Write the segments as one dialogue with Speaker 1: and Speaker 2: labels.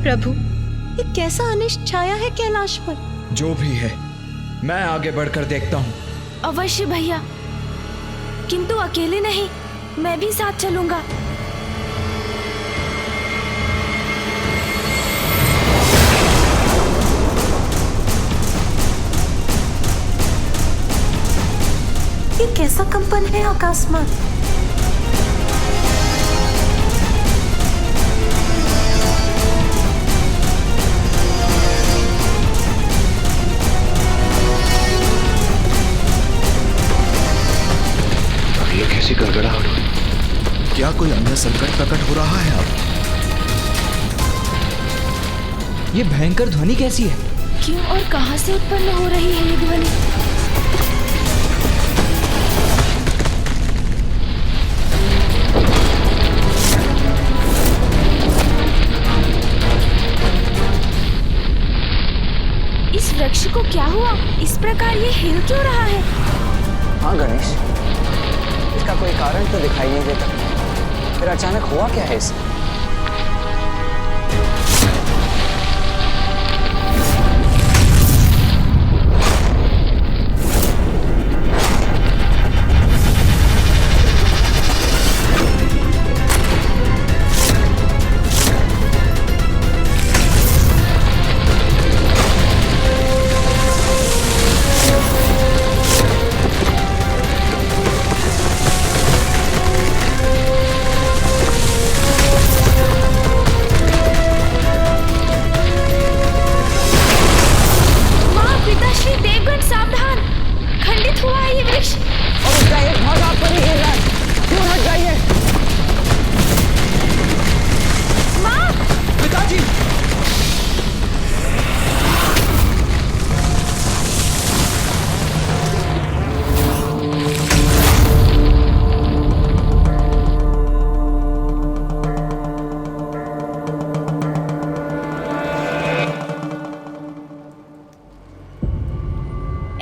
Speaker 1: प्रभु, ये कैसा अनिष्ट छाया है कैलाश पर?
Speaker 2: जो भी है, मैं आगे बढ़कर देखता हूँ।
Speaker 3: अवश्य भैया, किंतु अकेले नहीं, मैं भी साथ चलूंगा।
Speaker 1: ये कैसा कंपन है आकाश में?
Speaker 4: ये कैसी गड़गड़ाहट हुई? क्या कोई अन्य संकट प्रकट हो रहा है अब?
Speaker 2: ये भयंकर ध्वनि कैसी है?
Speaker 3: क्यों और कहां से उत्पन्न हो रही है ये ध्वनि? इस वृक्ष को क्या हुआ? इस प्रकार ये हिल क्यों रहा है?
Speaker 5: हाँ गणेश, इसका कोई कारण तो दिखाई नहीं देता। फिर अचानक हुआ क्या है इसे?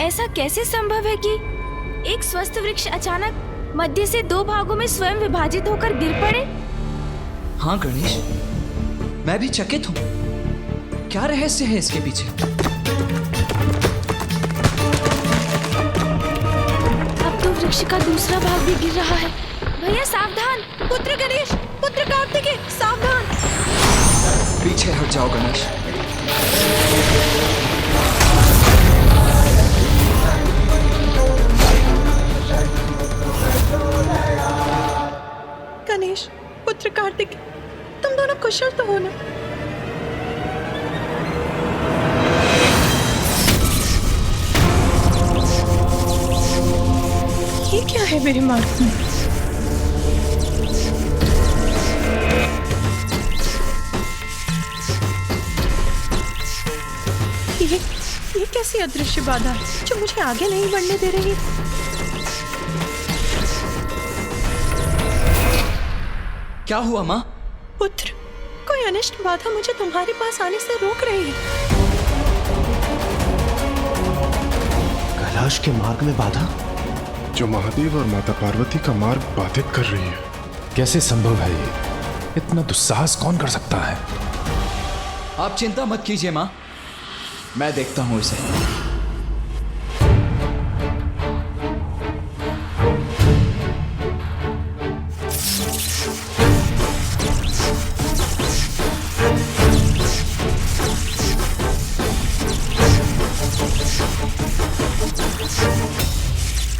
Speaker 3: ऐसा कैसे संभव है कि एक स्वस्थ वृक्ष अचानक मध्य से दो भागों में स्वयं विभाजित होकर गिर पड़े?
Speaker 2: हाँ गणेश, मैं भी चकित हूँ। क्या रहस्य है इसके पीछे?
Speaker 3: अब तो वृक्ष का दूसरा भाग भी गिर रहा है। भैया सावधान!
Speaker 1: पुत्र गणेश, पुत्र कार्तिकेय, सावधान!
Speaker 2: पीछे हट जाओ गणेश।
Speaker 1: गणेश, पुत्र कार्तिकेय, तुम दोनों कुशल तो हो ना? ये क्या है मेरे मार्ग में? ये कैसी अदृश्य बाधा है जो मुझे आगे नहीं बढ़ने दे रही?
Speaker 2: क्या हुआ माँ?
Speaker 1: पुत्र, कोई अनिष्ट बाधा मुझे तुम्हारे पास आने से रोक रही है।
Speaker 4: कैलाश के मार्ग में बाधा,
Speaker 6: जो महादेव और माता पार्वती का मार्ग बाधित कर रही है।
Speaker 7: कैसे संभव है ये? इतना दुस्साहस कौन कर सकता है?
Speaker 2: आप चिंता मत कीजिए माँ, मैं देखता हूँ इसे।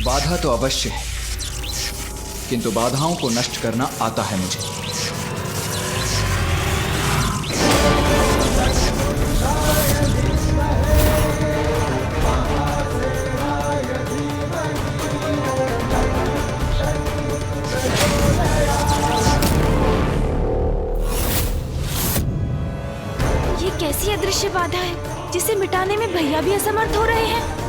Speaker 2: बाधा तो अवश्य है, किंतु बाधाओं को नष्ट करना आता है मुझे।
Speaker 3: ये कैसी अदृश्य बाधा है जिसे मिटाने में भैया भी असमर्थ हो रहे हैं?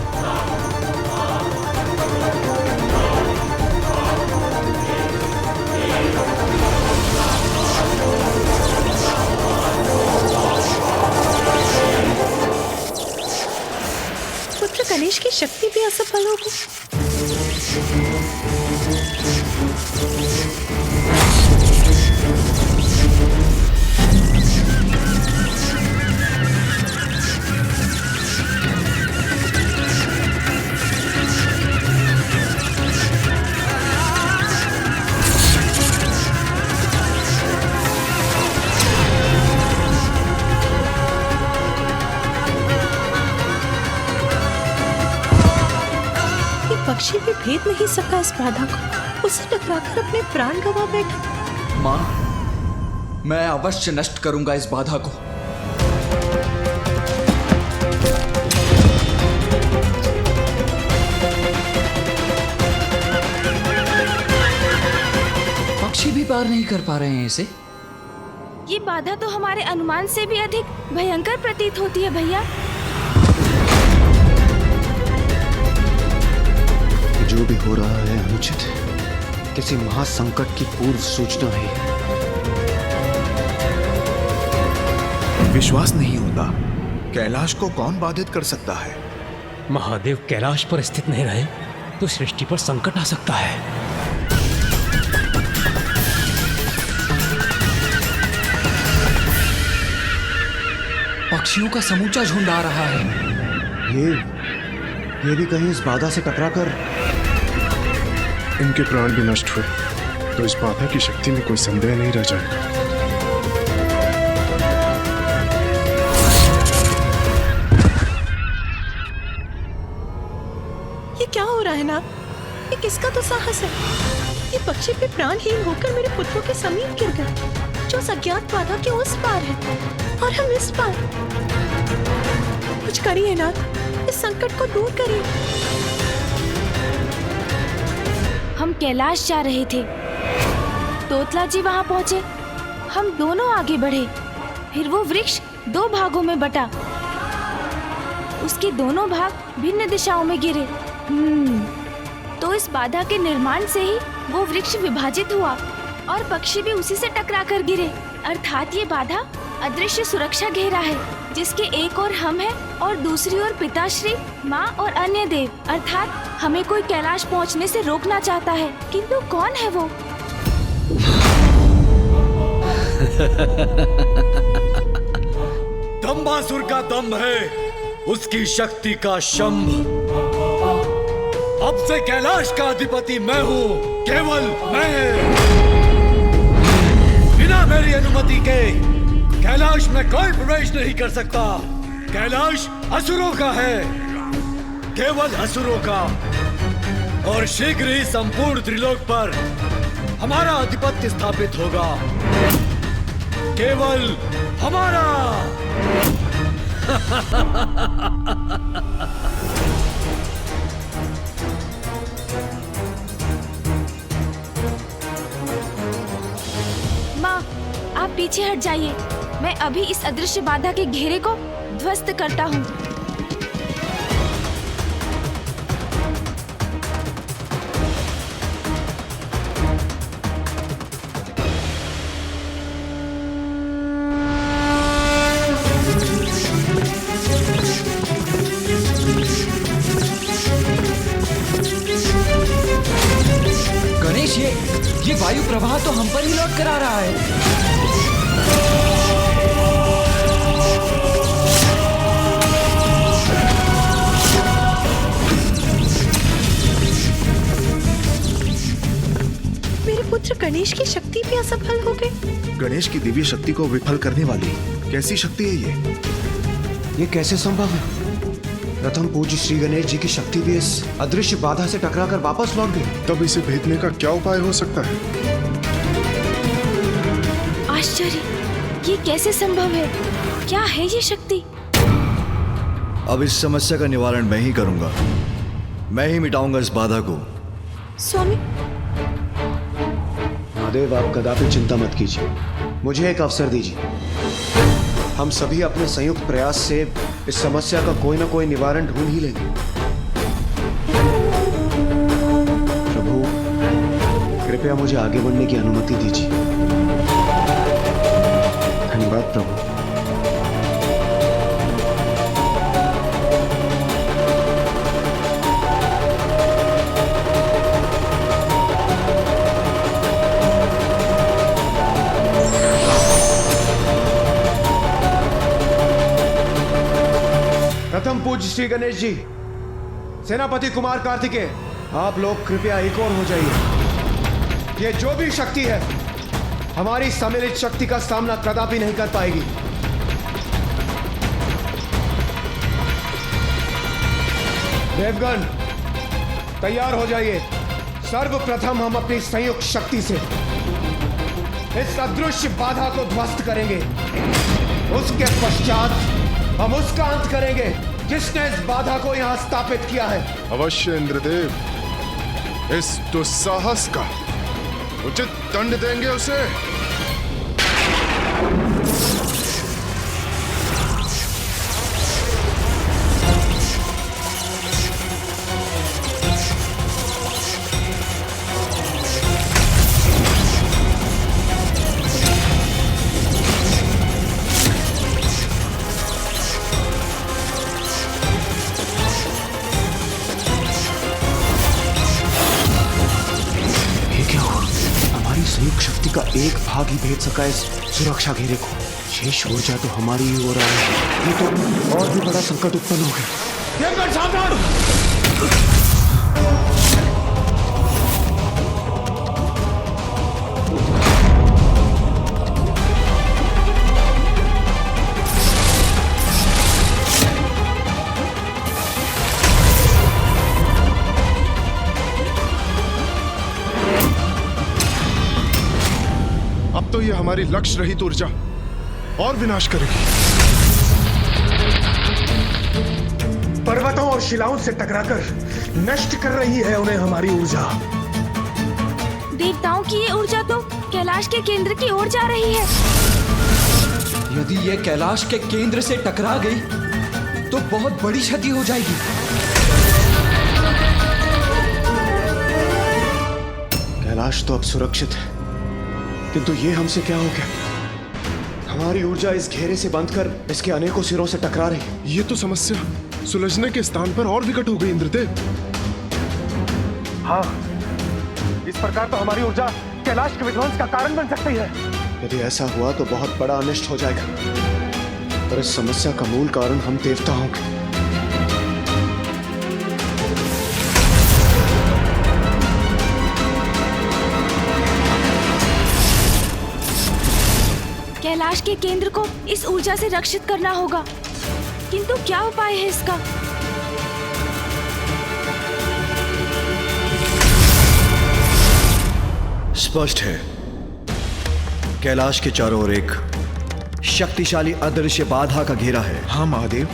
Speaker 1: पुत्र गणेश की शक्ति भी असफल होगी। भेद नहीं सका इस बाधा को, उससे टकराकर अपने प्राण गंवा बैठा।
Speaker 2: माँ, मैं अवश्य नष्ट करूंगा इस बाधा को। पक्षी भी पार नहीं कर पा रहे हैं इसे।
Speaker 3: ये बाधा तो हमारे अनुमान से भी अधिक भयंकर प्रतीत होती है भैया।
Speaker 4: जो भी हो रहा है अनुचित है, किसी महासंकट की पूर्व सूचना है।
Speaker 6: विश्वास नहीं होता, कैलाश को कौन बाधित कर सकता है?
Speaker 8: महादेव कैलाश पर स्थित नहीं रहे तो सृष्टि पर संकट आ सकता है।
Speaker 2: पक्षियों का समूचा झुंड आ रहा है।
Speaker 4: ये भी कहीं इस बाधा से टकराकर
Speaker 6: इनके प्राण भी नष्ट हुए तो इस बाधा की शक्ति में कोई संदेह नहीं रह जाएगा।
Speaker 1: ये क्या हो रहा है नाग? ये किसका तो साहस है? ये पक्षी भी प्राणहीन होकर मेरे पुत्रों के समीप गिर गए, जो अज्ञात बाधा के उस पार है और हम इस पार। कुछ करिए नाग, इस संकट को दूर करिए।
Speaker 3: हम कैलाश जा रहे थे, तोतला जी वहां पहुंचे, हम दोनों आगे बढ़े, फिर वो वृक्ष दो भागों में बटा, उसके दोनों भाग भिन्न दिशाओं में गिरे। तो इस बाधा के निर्माण से ही वो वृक्ष विभाजित हुआ और पक्षी भी उसी से टकराकर गिरे। अर्थात ये बाधा अदृश्य सुरक्षा घेरा है, जिसके एक ओर हम हैं और दूसरी ओर पिताश्री, माँ और अन्य देव। अर्थात हमें कोई कैलाश पहुँचने से रोकना चाहता है, किंतु कौन है वो?
Speaker 9: दंबासुर का दम है, उसकी शक्ति का शंभ। अब से कैलाश का अधिपति मैं हूँ, केवल मैं। बिना मेरी अनुमति के कैलाश में कोई प्रवेश नहीं कर सकता। कैलाश असुरों का है, केवल असुरों का, और शीघ्र ही संपूर्ण त्रिलोक पर हमारा आधिपत्य स्थापित होगा, केवल हमारा।
Speaker 3: माँ, आप पीछे हट जाइए, मैं अभी इस अदृश्य बाधा के घेरे को ध्वस्त करता हूँ।
Speaker 2: गणेश, ये वायु प्रवाह तो हम पर ही लौट कर आ रहा है।
Speaker 1: मेरे पुत्र गणेश की शक्ति भी असफल हो गई।
Speaker 4: गणेश की दिव्य शक्ति को विफल करने वाली कैसी शक्ति है ये कैसे संभव है? प्रथम पूज्य श्री गणेश जी की शक्ति भी इस अदृश्य बाधा से टकराकर वापस लौट गई।
Speaker 6: तब इसे भेदने का क्या उपाय हो सकता है?
Speaker 3: आश्चर्य, ये कैसे संभव है? क्या है ये शक्ति?
Speaker 9: अब इस समस्या का निवारण मैं ही करूंगा, मैं ही मिटाऊंगा इस बाधा को।
Speaker 1: स्वामी,
Speaker 4: महादेव, आप कदापि चिंता मत कीजिए, मुझे एक अवसर दीजिए। हम सभी अपने संयुक्त प्रयास से इस समस्या का कोई ना कोई निवारण ढूंढ ही लेंगे। प्रभु, कृपया मुझे आगे बढ़ने की अनुमति दीजिए। धन्यवाद प्रभु। प्रथम पूज्य श्री गणेश जी, सेनापति कुमार कार्तिकेय, आप लोग कृपया एक और हो जाइए। ये जो भी शक्ति है हमारी सम्मिलित शक्ति का सामना कदापि नहीं कर पाएगी। देवगण, तैयार हो जाइए। सर्वप्रथम हम अपनी संयुक्त शक्ति से इस अदृश्य बाधा को ध्वस्त करेंगे। उसके पश्चात हम उसका अंत करेंगे जिसने इस बाधा को यहां स्थापित किया है।
Speaker 6: अवश्य इंद्रदेव, इस दुस्साहस का उचित दंड देंगे उसे।
Speaker 4: शक्ति का एक भाग ही भेज सका इस सुरक्षा घेरे को। शेष ऊर्जा तो हमारी ही हो रहा है। ये तो और भी बड़ा संकट उत्पन्न हो गया। देवगढ़ सावधान!
Speaker 6: अब तो ये हमारी लक्ष्य रहित ऊर्जा और विनाश करेगी।
Speaker 4: पर्वतों और शिलाओं से टकराकर नष्ट कर रही है उन्हें हमारी ऊर्जा।
Speaker 3: देवताओं की ये ऊर्जा तो कैलाश के केंद्र की ओर जा रही है।
Speaker 2: यदि ये कैलाश के केंद्र से टकरा गई तो बहुत बड़ी क्षति हो जाएगी।
Speaker 4: कैलाश तो अब सुरक्षित है, किंतु ये हमसे क्या हो गया? हमारी ऊर्जा इस घेरे से बंधकर इसके अनेकों सिरों से टकरा रही।
Speaker 6: ये तो समस्या सुलझने के स्थान पर और विकट हो गई इंद्रदेव।
Speaker 4: हाँ, इस प्रकार तो हमारी ऊर्जा कैलाश के विध्वंस का कारण बन सकती है। यदि ऐसा हुआ तो बहुत बड़ा अनिष्ट हो जाएगा। और इस समस्या का मूल कारण हम देवता होंगे।
Speaker 3: कैलाश के केंद्र को इस ऊर्जा से रक्षित करना होगा, किंतु क्या उपाय है इसका?
Speaker 9: स्पष्ट है, कैलाश के चारों ओर एक शक्तिशाली अदृश्य बाधा का घेरा है।
Speaker 10: हाँ महादेव,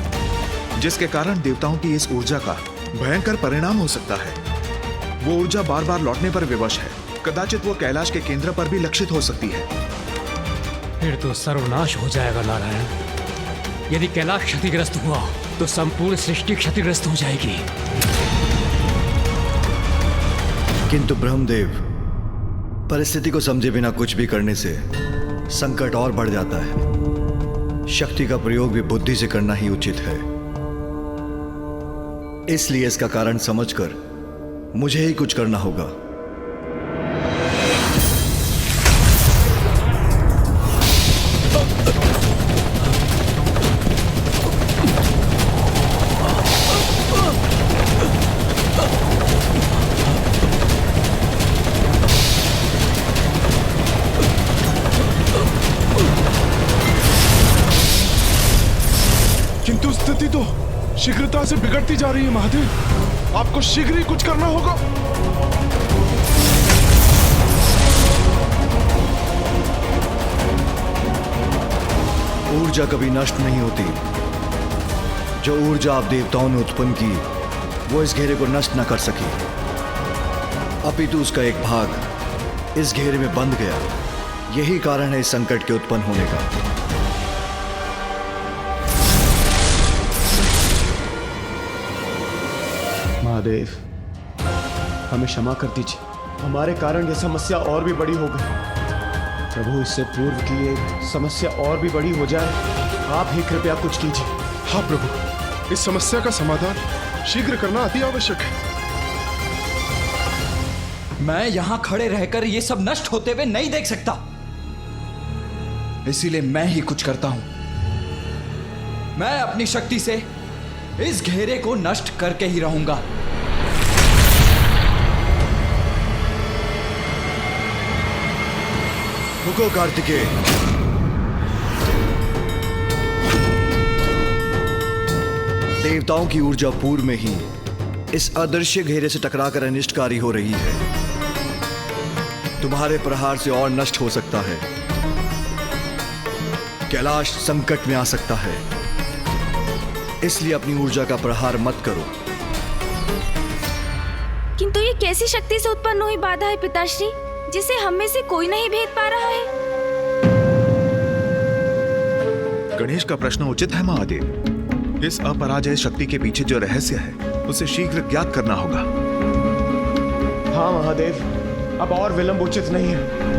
Speaker 10: जिसके कारण देवताओं की इस ऊर्जा का भयंकर परिणाम हो सकता है। वो ऊर्जा बार बार लौटने पर विवश है। कदाचित वो कैलाश के केंद्र पर भी लक्षित हो सकती है।
Speaker 8: फिर तो सर्वनाश हो जाएगा नारायण। यदि कैलाश क्षतिग्रस्त हुआ तो संपूर्ण सृष्टि क्षतिग्रस्त हो जाएगी।
Speaker 9: किंतु ब्रह्मदेव, परिस्थिति को समझे बिना कुछ भी करने से संकट और बढ़ जाता है। शक्ति का प्रयोग भी बुद्धि से करना ही उचित है। इसलिए इसका कारण समझकर मुझे ही कुछ करना होगा।
Speaker 6: किंतु स्थिति तो शीघ्रता से बिगड़ती जा रही है महादेव। आपको शीघ्र ही कुछ करना होगा।
Speaker 9: ऊर्जा कभी नष्ट नहीं होती। जो ऊर्जा आप देवताओं ने उत्पन्न की वो इस घेरे को नष्ट न कर सकी, अपितु उसका एक भाग इस घेरे में बंध गया। यही कारण है इस संकट के उत्पन्न होने का।
Speaker 4: महादेव, हमें क्षमा कर दीजिए। हमारे कारण यह समस्या और भी बड़ी हो गई। प्रभु, इससे पूर्व की ये समस्या और भी बड़ी हो जाए, आप ही कृपया कुछ कीजिए।
Speaker 6: हाँ प्रभु, इस समस्या का समाधान शीघ्र करना अति आवश्यक है।
Speaker 2: मैं यहां खड़े रहकर ये सब नष्ट होते हुए नहीं देख सकता, इसीलिए मैं ही कुछ करता हूं। मैं अपनी शक्ति से इस घेरे को नष्ट करके ही रहूंगा।
Speaker 9: रुको कार्तिकेय। देवताओं की ऊर्जा पूर्व में ही
Speaker 2: इस अदृश्य घेरे से टकराकर अनिष्टकारी हो रही है। तुम्हारे प्रहार से और नष्ट हो सकता है। कैलाश संकट में आ सकता है, इसलिए अपनी ऊर्जा का प्रहार मत करो।
Speaker 3: किंतु ये कैसी शक्ति से उत्पन्न हुई बाधा है पिताश्री, जिसे हम में से कोई नहीं भेद पा रहा है?
Speaker 10: गणेश का प्रश्न उचित है महादेव। इस अपराजय शक्ति के पीछे जो रहस्य है उसे शीघ्र ज्ञात करना होगा।
Speaker 4: हाँ महादेव, अब और विलंब उचित नहीं है।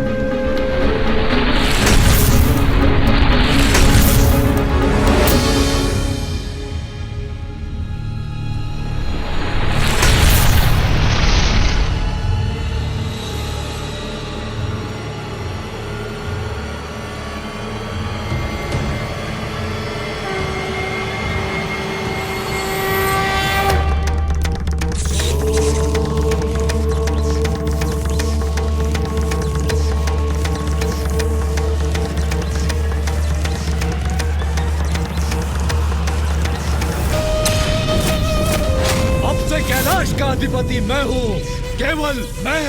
Speaker 9: कैलाश का अधिपति मैं हूँ, केवल मैं,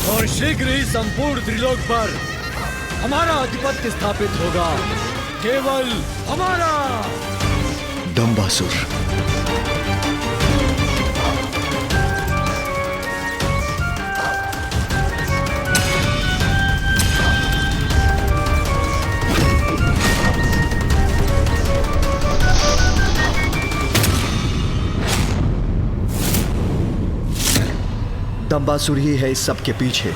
Speaker 9: और शीघ्र ही संपूर्ण त्रिलोक पर हमारा आधिपत्य स्थापित होगा, केवल हमारा।
Speaker 2: दंबासुर, दंबासुर ही है इस सब के पीछे।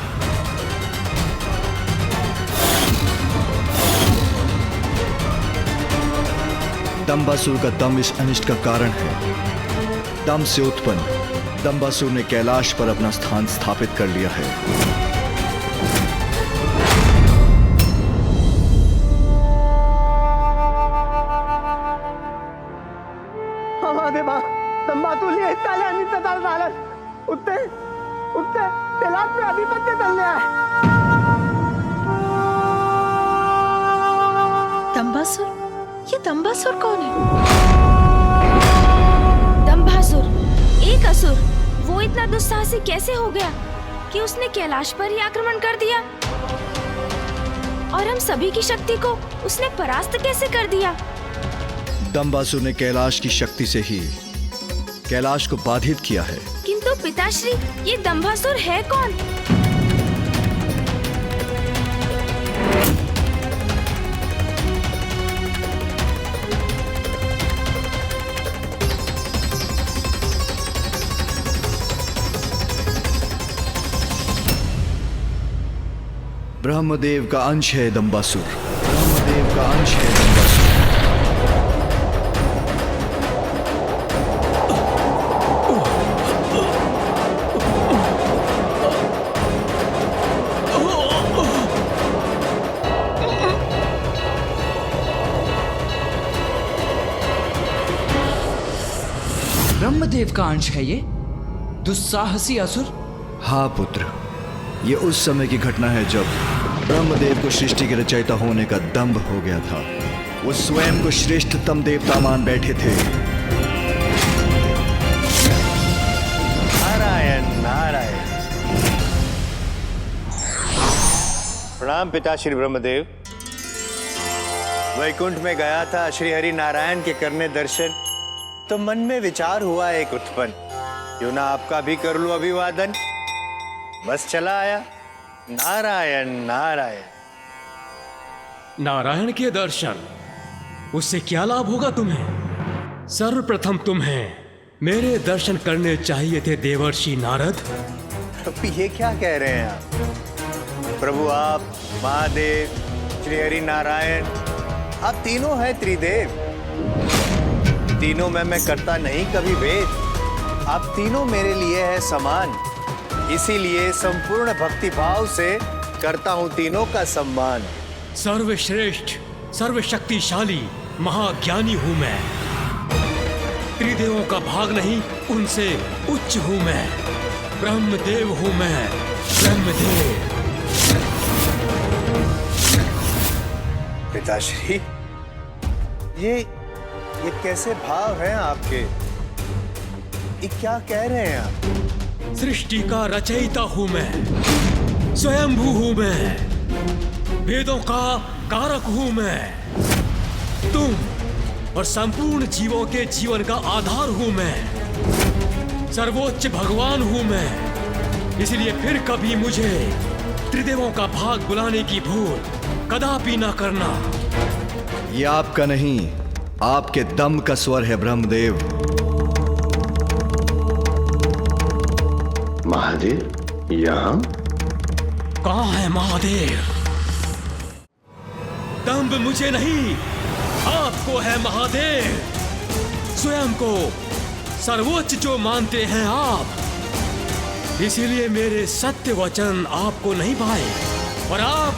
Speaker 2: दंबासुर का दम इस अनिष्ट का कारण है। दम से उत्पन्न दंबासुर ने कैलाश पर अपना स्थान स्थापित कर लिया है।
Speaker 4: महादेवा, दंबासुर ये ताले अनिष्ट झालं। उत्ते कैलाश पे अधिपत्य चलने आए।
Speaker 1: दंबासुर? ये दंबासुर कौन है?
Speaker 3: दंभासुर, एक असुर। वो इतना दुस्साहसी कैसे हो गया कि उसने कैलाश पर ही आक्रमण कर दिया? और हम सभी की शक्ति को उसने परास्त कैसे कर दिया?
Speaker 2: दंबासुर ने कैलाश की शक्ति से ही कैलाश को बाधित किया है।
Speaker 3: किंतु पिताश्री, ये दंभासुर है कौन?
Speaker 2: ब्रह्मदेव का अंश है दंबासुर। ब्रह्मदेव का अंश है दंबासुर। ब्रह्मदेव का अंश है ये दुस्साहसी असुर? हाँ पुत्र, ये उस समय की घटना है जब ब्रह्मदेव को सृष्टि के रचयिता होने का दंभ हो गया था। वो स्वयं को श्रेष्ठतम देवता मान बैठे थे।
Speaker 11: नारायण नारायण। प्रणाम पिता श्री ब्रह्मदेव। वैकुंठ में गया था श्री हरि नारायण के करने दर्शन, तो मन में विचार हुआ एक उत्पन्न, क्यों ना आपका भी कर लूं अभिवादन। बस चला आया। नारायण नारायण।
Speaker 8: नारायण के दर्शन, उससे क्या लाभ होगा तुम्हें? सर्वप्रथम तुम्हें मेरे दर्शन करने चाहिए थे देवर्षि नारद।
Speaker 11: प्रभु ये क्या कह रहे हैं आप? प्रभु आप, महादेव, श्री हरि नारायण, आप तीनों हैं त्रिदेव। तीनों में मैं करता नहीं कभी भेद। आप तीनों मेरे लिए है समान, इसीलिए संपूर्ण भक्ति भाव से करता हूं तीनों का सम्मान।
Speaker 8: सर्वश्रेष्ठ, सर्वशक्तिशाली, महाज्ञानी हूं मैं। त्रिदेवों का भाग नहीं, उनसे उच्च हूं मैं। ब्रह्मदेव हूं मैं, ब्रह्मदेव।
Speaker 11: ये क्या कह रहे हैं आप?
Speaker 8: सृष्टि का रचयिता हूं मैं, स्वयंभू हूं मैं, वेदों का कारक हूं मैं, तुम और संपूर्ण जीवों के जीवन का आधार हूं मैं, सर्वोच्च भगवान हूं मैं। इसलिए फिर कभी मुझे त्रिदेवों का भाग बुलाने की भूल कदापि ना करना।
Speaker 2: ये आपका नहीं, आपके दम का स्वर है ब्रह्मदेव।
Speaker 12: महादेव यहाँ?
Speaker 8: कहाँ है महादेव? दम्भ मुझे नहीं, आपको है महादेव। स्वयं को सर्वोच्च जो मानते हैं आप, इसीलिए मेरे सत्य वचन आपको नहीं भाए और आप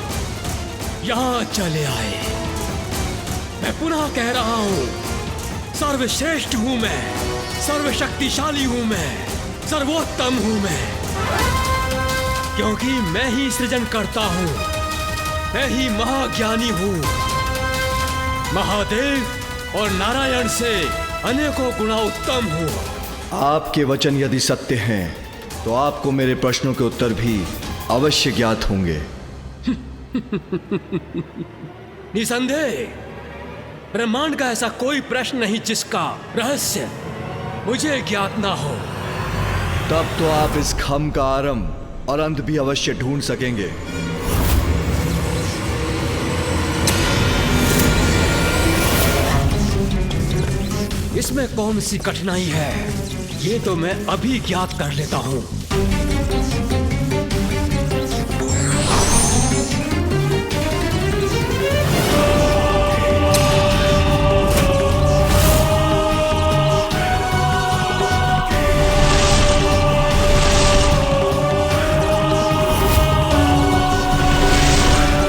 Speaker 8: यहां चले आए। मैं पुनः कह रहा हूं, सर्वश्रेष्ठ हूं मैं, सर्वशक्तिशाली हूं मैं, सर्वोत्तम हूं मैं, क्योंकि मैं ही सृजन करता हूं, मैं ही महाज्ञानी हूं। महादेव और नारायण से अनेकों गुना उत्तम हूं।
Speaker 2: आपके वचन यदि सत्य हैं, तो आपको मेरे प्रश्नों के उत्तर भी अवश्य ज्ञात होंगे।
Speaker 8: निसंदेह ब्रह्मांड का ऐसा कोई प्रश्न नहीं जिसका रहस्य मुझे ज्ञात ना हो।
Speaker 2: तब तो आप इस खम का आरंभ और अंत भी अवश्य ढूंढ सकेंगे।
Speaker 8: इसमें कौन सी कठिनाई है, ये तो मैं अभी ज्ञात कर लेता हूं।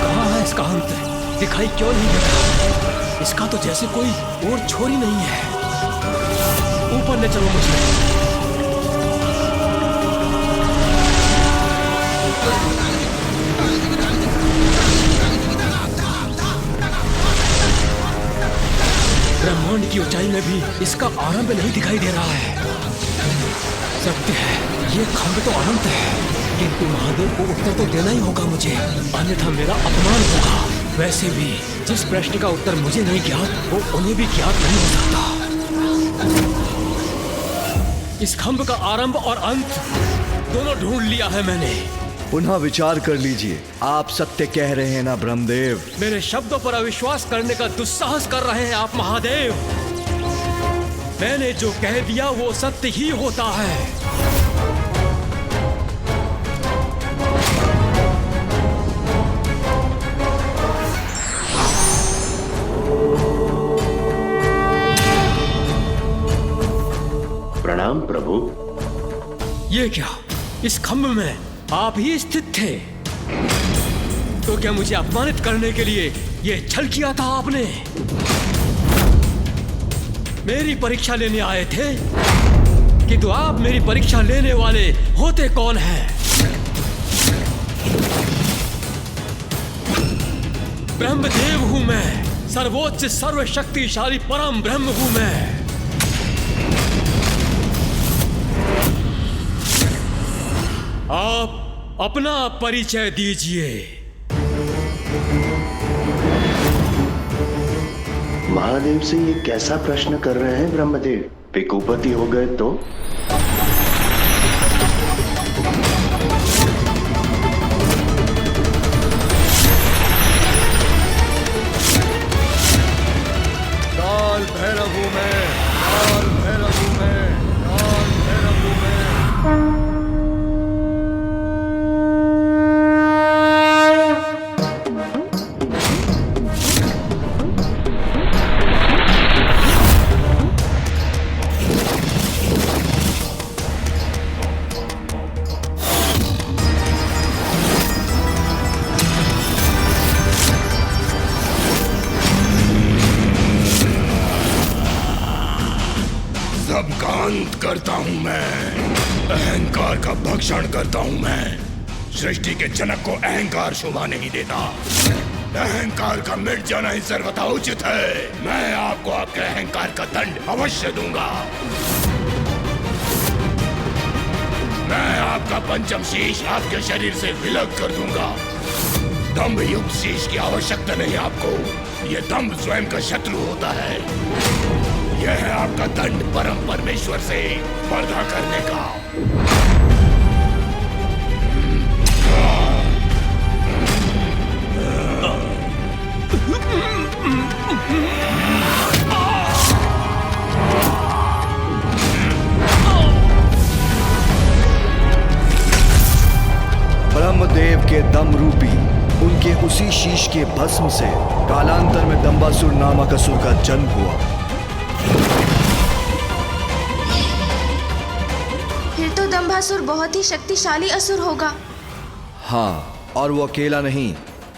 Speaker 8: कहां है इसका अंत? दिखाई क्यों नहीं देता? इसका तो जैसे कोई और छोर ही नहीं है। ऊपर ले चलो मुझे। ब्रह्मांड की ऊंचाई में भी इसका आरंभ नहीं दिखाई दे रहा है। सत्य है, ये खंड तो अनंत है, किंतु महादेव को उत्तर तो देना ही होगा मुझे, अन्यथा मेरा अपमान होगा। वैसे भी जिस प्रश्न का उत्तर मुझे नहीं ज्ञात, वो उन्हें भी ज्ञात नहीं हो सकता। इस खंभ का आरंभ और अंत दोनों ढूंढ लिया है मैंने।
Speaker 2: पुनः विचार कर लीजिए, आप सत्य कह रहे हैं ना ब्रह्मदेव?
Speaker 8: मेरे शब्दों पर अविश्वास करने का दुस्साहस कर रहे हैं आप महादेव। मैंने जो कह दिया वो सत्य ही होता है।
Speaker 12: प्रणाम प्रभु।
Speaker 8: ये क्या, इस खंभ में आप ही स्थित थे? तो क्या मुझे अपमानित करने के लिए ये छल किया था आपने? मेरी परीक्षा लेने आए थे, किंतु आप मेरी परीक्षा लेने वाले होते कौन हैं? ब्रह्मदेव हूं मैं, सर्वोच्च सर्वशक्तिशाली परम ब्रह्म हूं मैं। आप अपना परिचय दीजिए।
Speaker 12: महादेव से ये कैसा प्रश्न कर रहे हैं ब्रह्मदेव? पिकुपति हो गए तो?
Speaker 4: काल भैरव हूं मैं, काल भैरव हूं मैं, काल भैरव हूं मैं।
Speaker 6: सबका अंत करता हूं मैं, अहंकार का भक्षण करता हूं मैं। सृष्टि के जनक को अहंकार शोभा नहीं देता, अहंकार का मिट जाना ही सर्वथा उचित है। मैं आपको आपके अहंकार का दंड अवश्य दूंगा। मैं आपका पंचम शीश आपके शरीर से विलग कर दूंगा। दम्भ युक्त शीश की आवश्यकता नहीं आपको। ये दम्भ स्वयं का शत्रु होता है। यह है आपका दंड परम परमेश्वर से पर्दा करने का।
Speaker 2: ब्रह्मदेव के दम रूपी उनके उसी शीश के भस्म से कालांतर में दंबासुर नामक असुर का जन्म हुआ।
Speaker 3: फिर तो दंभासुर बहुत ही शक्तिशाली असुर होगा।
Speaker 2: हाँ, और वो अकेला नहीं,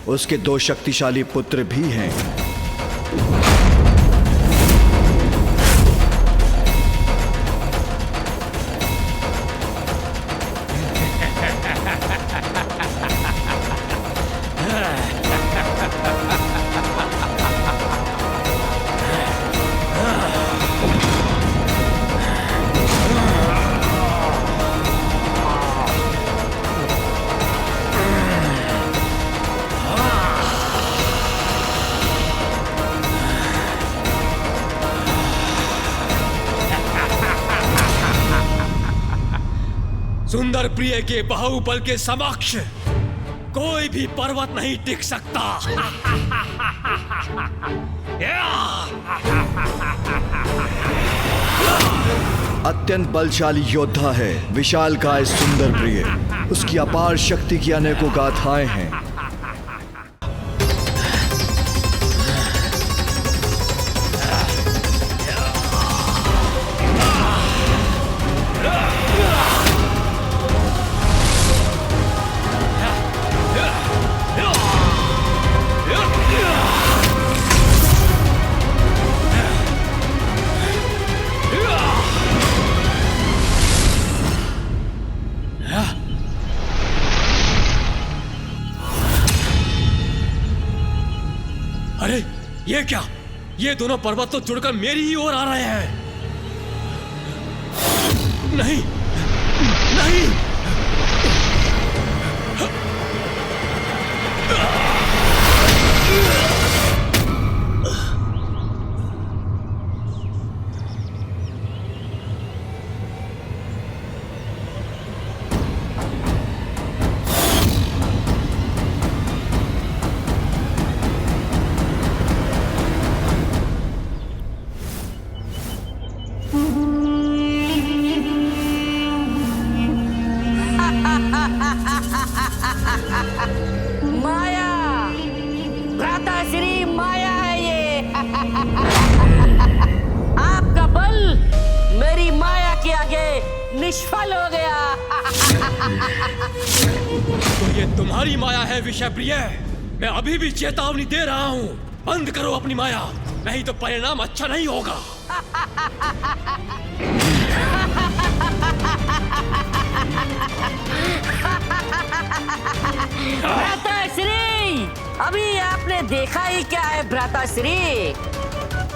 Speaker 2: उसके 2 शक्तिशाली पुत्र भी हैं।
Speaker 8: सुंदर प्रिय के बाहुबल के समक्ष कोई भी पर्वत नहीं टिक सकता।
Speaker 2: अत्यंत बलशाली योद्धा है विशालकाय सुंदर प्रिय। उसकी अपार शक्ति की अनेकों गाथाएं हैं।
Speaker 8: अरे ये क्या? ये दोनों पर्वत तो जुड़कर मेरी ही ओर आ रहे हैं। नहीं नहीं,
Speaker 13: माया, भ्राताश्री माया है ये। आपका बल मेरी माया के आगे निष्फल हो गया।
Speaker 8: तो ये तुम्हारी माया है विषय प्रिय। मैं अभी भी चेतावनी दे रहा हूँ, बंद करो अपनी माया, नहीं तो परिणाम अच्छा नहीं होगा।
Speaker 13: भ्राताश्री, अभी आपने देखा ही क्या है भ्राताश्री?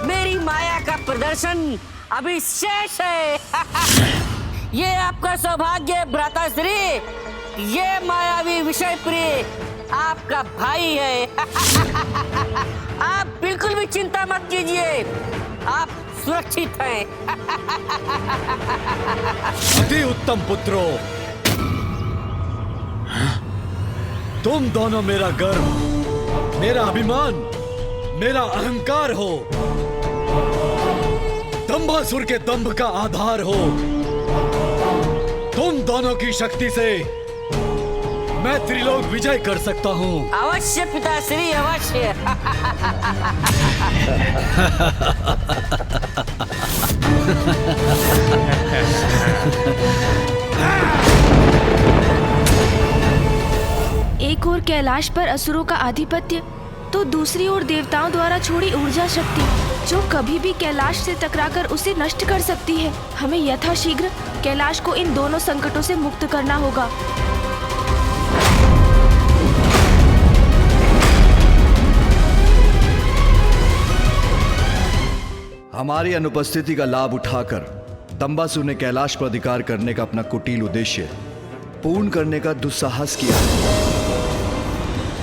Speaker 13: मेरी माया का प्रदर्शन अभी शेष है। ये आपका सौभाग्य है भ्राताश्री। ये मायावी विषय प्रिय आपका भाई है। आप बिल्कुल भी चिंता मत कीजिए, आप सुरक्षित हैं।
Speaker 9: अति उत्तम पुत्रों, तुम दोनों मेरा गर्व, मेरा अभिमान, मेरा अहंकार हो। दंभासुर के दंभ का आधार हो। तुम दोनों की शक्ति से मैं त्रिलोक विजय कर सकता हूँ।
Speaker 13: अवश्य पिताश्री, अवश्य।
Speaker 3: एक ओर कैलाश पर असुरों का आधिपत्य, तो दूसरी ओर देवताओं द्वारा छोड़ी ऊर्जा शक्ति जो कभी भी कैलाश से टकराकर उसे नष्ट कर सकती है। हमें यथाशीघ्र कैलाश को इन दोनों संकटों से मुक्त करना होगा।
Speaker 2: हमारी अनुपस्थिति का लाभ उठाकर दंबासुर ने कैलाश पर अधिकार करने का अपना कुटिल उद्देश्य पूर्ण करने का दुस्साहस किया है।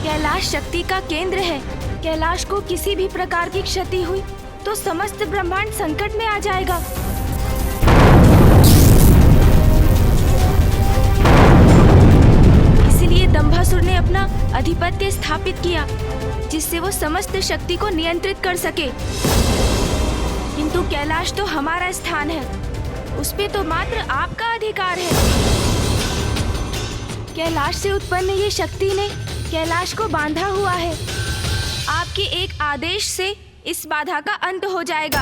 Speaker 3: कैलाश शक्ति का केंद्र है। कैलाश को किसी भी प्रकार की क्षति हुई तो समस्त ब्रह्मांड संकट में आ जाएगा। इसीलिए दंभासुर ने अपना अधिपत्य स्थापित किया, जिससे वो समस्त शक्ति को नियंत्रित कर सके। किंतु कैलाश तो हमारा स्थान है, उस पे तो मात्र आपका अधिकार है। कैलाश से उत्पन्न ये शक्ति ने कैलाश को बांधा हुआ है। आपके एक आदेश से इस बाधा का अंत हो जाएगा।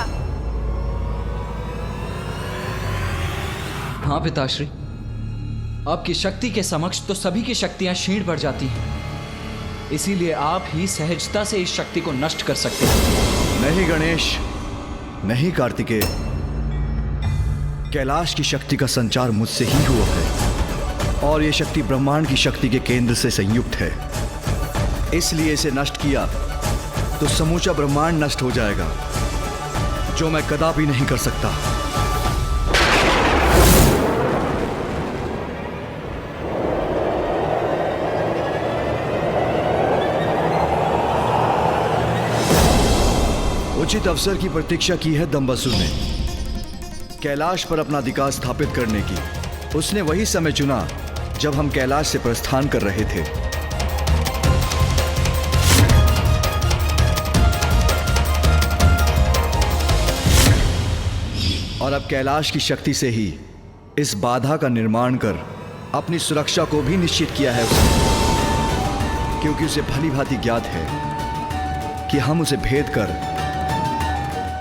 Speaker 2: हाँ पिताश्री, आपकी शक्ति के समक्ष तो सभी की शक्तियां क्षीण पड़ जाती हैं। इसीलिए आप ही सहजता से इस शक्ति को नष्ट कर सकते हैं। नहीं गणेश, नहीं कार्तिकेय, कैलाश की शक्ति का संचार मुझसे ही हुआ है और यह शक्ति ब्रह्मांड की शक्ति के केंद्र से संयुक्त है। इसलिए इसे नष्ट किया तो समूचा ब्रह्मांड नष्ट हो जाएगा, जो मैं कदापि नहीं कर सकता। उचित अवसर की प्रतीक्षा की है दंभासुर ने कैलाश पर अपना अधिकार स्थापित करने की। उसने वही समय चुना जब हम कैलाश से प्रस्थान कर रहे थे। और अब कैलाश की शक्ति से ही इस बाधा का निर्माण कर अपनी सुरक्षा को भी निश्चित किया है उसने, क्योंकि उसे भली भांति ज्ञात है कि हम उसे भेद कर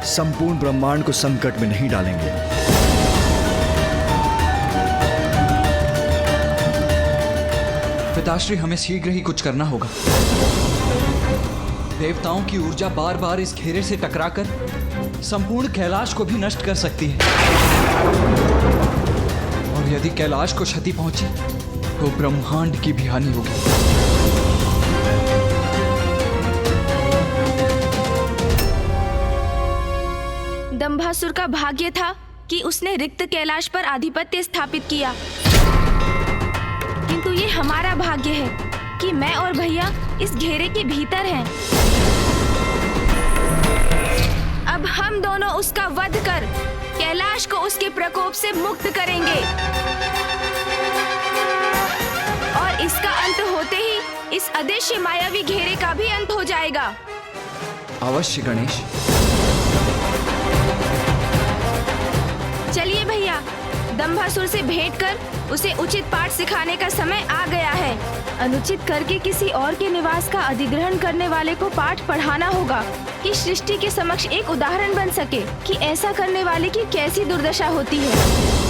Speaker 2: संपूर्ण ब्रह्मांड को संकट में नहीं डालेंगे। पिताश्री, हमें शीघ्र ही कुछ करना होगा। देवताओं की ऊर्जा बार बार इस घेरे से टकराकर संपूर्ण कैलाश को भी नष्ट कर सकती है, और यदि कैलाश को क्षति पहुंची तो ब्रह्मांड की भी हानि होगी।
Speaker 3: दंभासुर का भाग्य था कि उसने रिक्त कैलाश पर आधिपत्य स्थापित किया, किंतु ये हमारा भाग्य है कि मैं और भैया इस घेरे के भीतर हैं। अब हम दोनों उसका वध कर कैलाश को उसके प्रकोप से मुक्त करेंगे, और इसका अंत होते ही इस अदृश्य मायावी घेरे का भी अंत हो जाएगा।
Speaker 2: अवश्य गणेश।
Speaker 3: चलिए भैया, दंभासुर से भेंट कर उसे उचित पाठ सिखाने का समय आ गया है। अनुचित करके किसी और के निवास का अधिग्रहण करने वाले को पाठ पढ़ाना होगा कि सृष्टि के समक्ष एक उदाहरण बन सके कि ऐसा करने वाले की कैसी दुर्दशा होती है।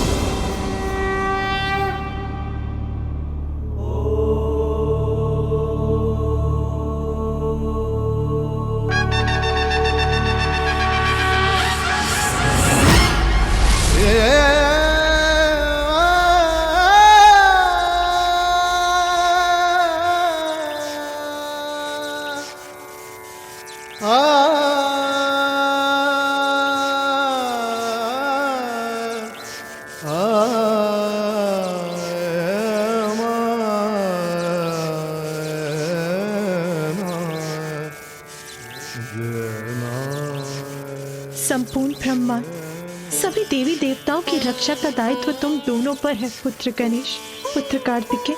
Speaker 1: संपूर्ण ब्रह्मांड, सभी देवी देवताओं की रक्षा का दायित्व तुम दोनों पर है, पुत्र गणेश, पुत्र कार्तिकेय।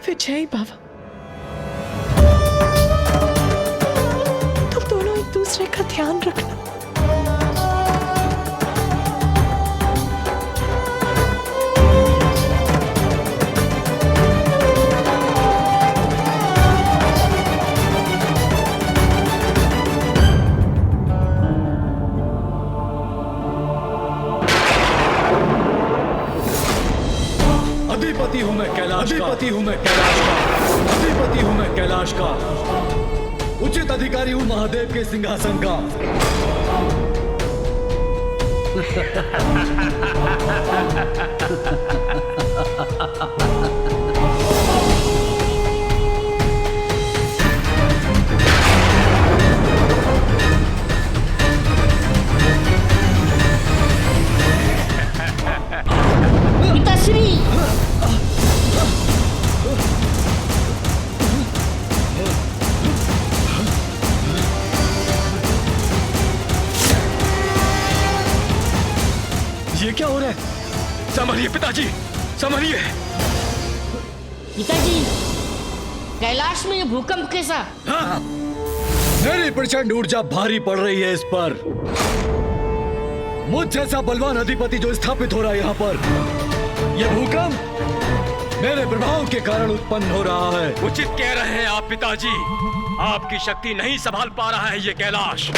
Speaker 1: विजय बाबा, तुम दोनों एक दूसरे का ध्यान रखना।
Speaker 9: अधिपति हूं मैं कैलाश का, अधिपति हूं मैं कैलाश का, अधिपति हूं मैं कैलाश का, उचित अधिकारी हूं महादेव के सिंहासन का। ये क्या हो रहा है?
Speaker 8: संभलिए पिताजी, संभलिए।
Speaker 13: पिताजी, कैलाश में ये भूकंप कैसा?
Speaker 9: हाँ, मेरी प्रचंड ऊर्जा भारी पड़ रही है इस पर। मुझ जैसा बलवान अधिपति जो स्थापित हो रहा है यहाँ पर, यह भूकंप मेरे प्रभाव के कारण उत्पन्न हो रहा है।
Speaker 8: उचित कह रहे हैं आप पिताजी, आपकी शक्ति नहीं संभाल पा रहा है ये कैलाश।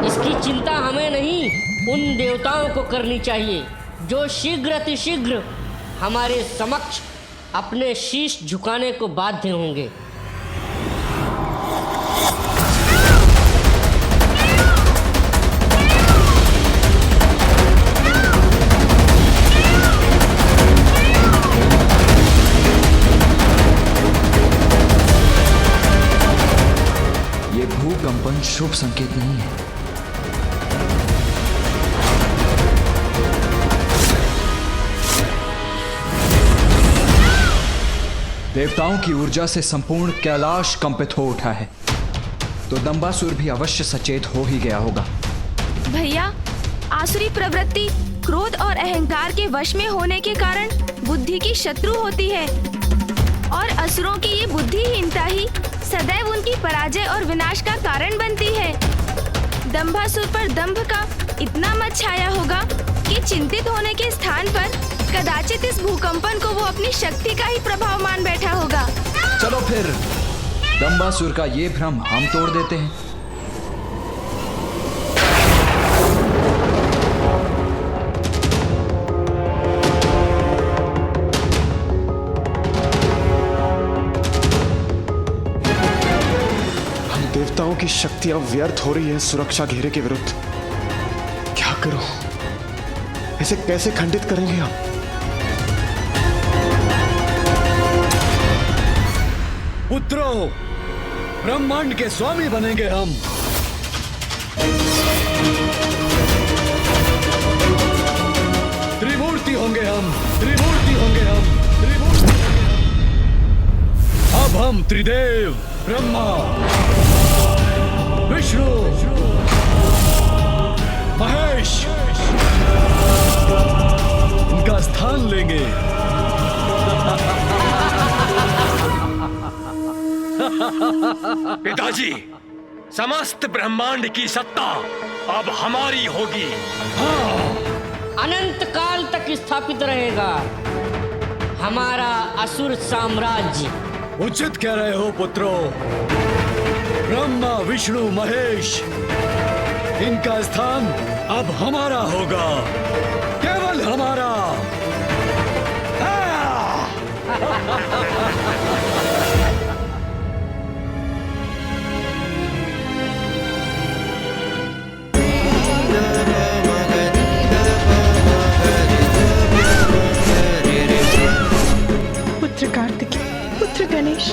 Speaker 13: इसकी चिंता हमें नहीं, उन देवताओं को करनी चाहिए जो शीघ्र अतिशीघ्र हमारे समक्ष अपने शीश झुकाने को बाध्य होंगे।
Speaker 2: ये भूकंपन शुभ संकेत नहीं है। देवताओं की ऊर्जा से संपूर्ण कैलाश कंपित हो उठा है, तो दंबासुर भी अवश्य सचेत हो ही गया होगा।
Speaker 3: भैया, आसुरी प्रवृत्ति क्रोध और अहंकार के वश में होने के कारण बुद्धि की शत्रु होती है, और असुरों की ये बुद्धिहीनता ही सदैव उनकी पराजय और विनाश का कारण बनती है। दंभासुर पर दंभ का इतना मत छाया होगा कि चिंतित होने के स्थान पर कदाचित इस भूकंपन को वो अपनी शक्ति का ही प्रभाव मान बैठा होगा।
Speaker 2: चलो फिर दंबासुर का ये भ्रम हम तोड़ देते हैं।
Speaker 10: हम देवताओं की शक्ति अब व्यर्थ हो रही है सुरक्षा घेरे के विरुद्ध। क्या करूं? इसे कैसे खंडित करेंगे हम?
Speaker 9: पुत्रों, ब्रह्मांड के स्वामी बनेंगे हम। त्रिमूर्ति होंगे हम, त्रिमूर्ति होंगे हम, त्रिमूर्ति होंगे हम। अब हम त्रिदेव ब्रह्मा, विष्णु, महेश उनका स्थान लेंगे।
Speaker 8: पिताजी, समस्त ब्रह्मांड की सत्ता अब हमारी होगी।
Speaker 13: अनंत काल तक स्थापित रहेगा हमारा असुर साम्राज्य।
Speaker 9: उचित कह रहे हो पुत्रों। ब्रह्मा, विष्णु, महेश, इनका स्थान अब हमारा होगा, केवल हमारा।
Speaker 1: पुत्र कार्तिकेय, पुत्र गणेश,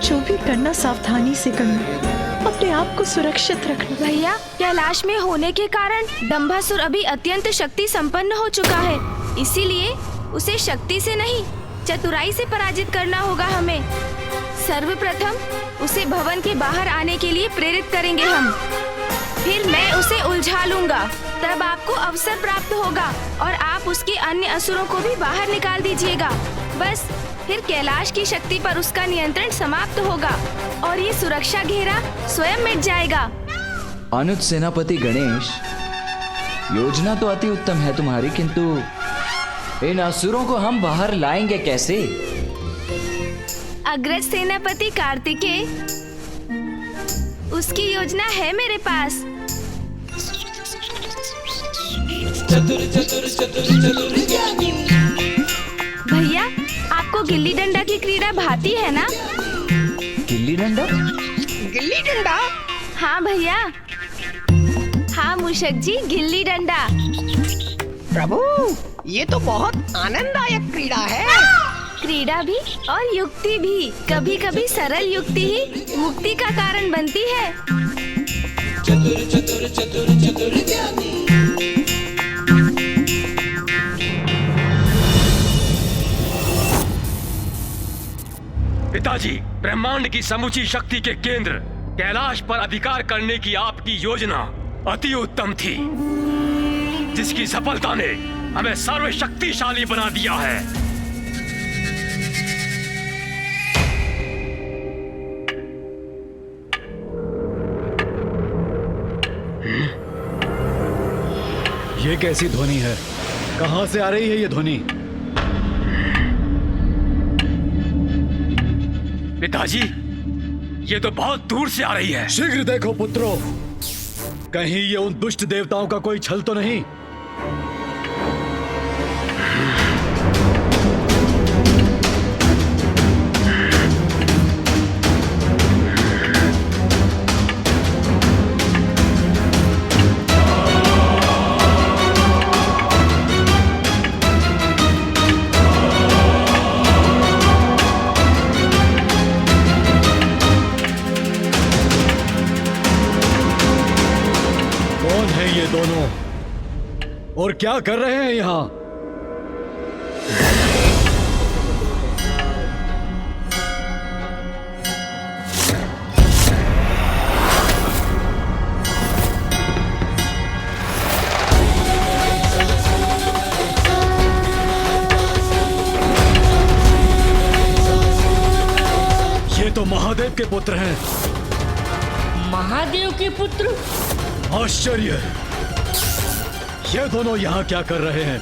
Speaker 1: जो भी करना सावधानी से करना, अपने आप को सुरक्षित रखना।
Speaker 3: भैया, कैलाश में होने के कारण दंभासुर अभी अत्यंत शक्ति संपन्न हो चुका है, इसीलिए उसे शक्ति से नहीं चतुराई से पराजित करना होगा हमें। सर्वप्रथम उसे भवन के बाहर आने के लिए प्रेरित करेंगे हम, फिर मैं उसे उलझा लूंगा, तब आपको अवसर प्राप्त होगा और आप उसके अन्य असुरों को भी बाहर निकाल दीजिएगा। बस फिर कैलाश की शक्ति पर उसका नियंत्रण समाप्त होगा और ये सुरक्षा घेरा स्वयं मिट जाएगा।
Speaker 2: अनुज सेनापति गणेश, योजना तो अति उत्तम है तुम्हारी, किंतु इन असुरों को हम बाहर लाएंगे कैसे?
Speaker 3: अग्रज सेनापति कार्तिकेय, उसकी योजना है मेरे पास। भैया, आपको गिल्ली डंडा की क्रीड़ा भाती है ना?
Speaker 2: गिल्ली डंडा?
Speaker 1: गिल्ली डंडा?
Speaker 3: हाँ भैया, हाँ मूषक जी, गिल्ली डंडा।
Speaker 1: प्रभु, ये तो बहुत आनंददायक क्रीड़ा है।
Speaker 3: क्रीड़ा भी और युक्ति भी। कभी कभी सरल युक्ति ही मुक्ति का कारण बनती है।
Speaker 14: चतुर चतुर चतुर चतुर ज्ञानी।
Speaker 8: पिताजी, ब्रह्मांड की समूची शक्ति के केंद्र कैलाश पर अधिकार करने की आपकी योजना अति उत्तम थी, जिसकी सफलता ने हमें सर्वशक्तिशाली बना दिया है।
Speaker 9: ये कैसी ध्वनि है? कहां से आ रही है ये ध्वनि?
Speaker 8: पिताजी, ये तो बहुत दूर से आ रही है।
Speaker 9: शीघ्र देखो पुत्रों, कहीं ये उन दुष्ट देवताओं का कोई छल तो नहीं। दोनों और क्या कर रहे हैं यहां? ये तो महादेव के पुत्र हैं।
Speaker 13: महादेव के पुत्र?
Speaker 9: आश्चर्य! ये दोनों यहाँ क्या कर रहे हैं?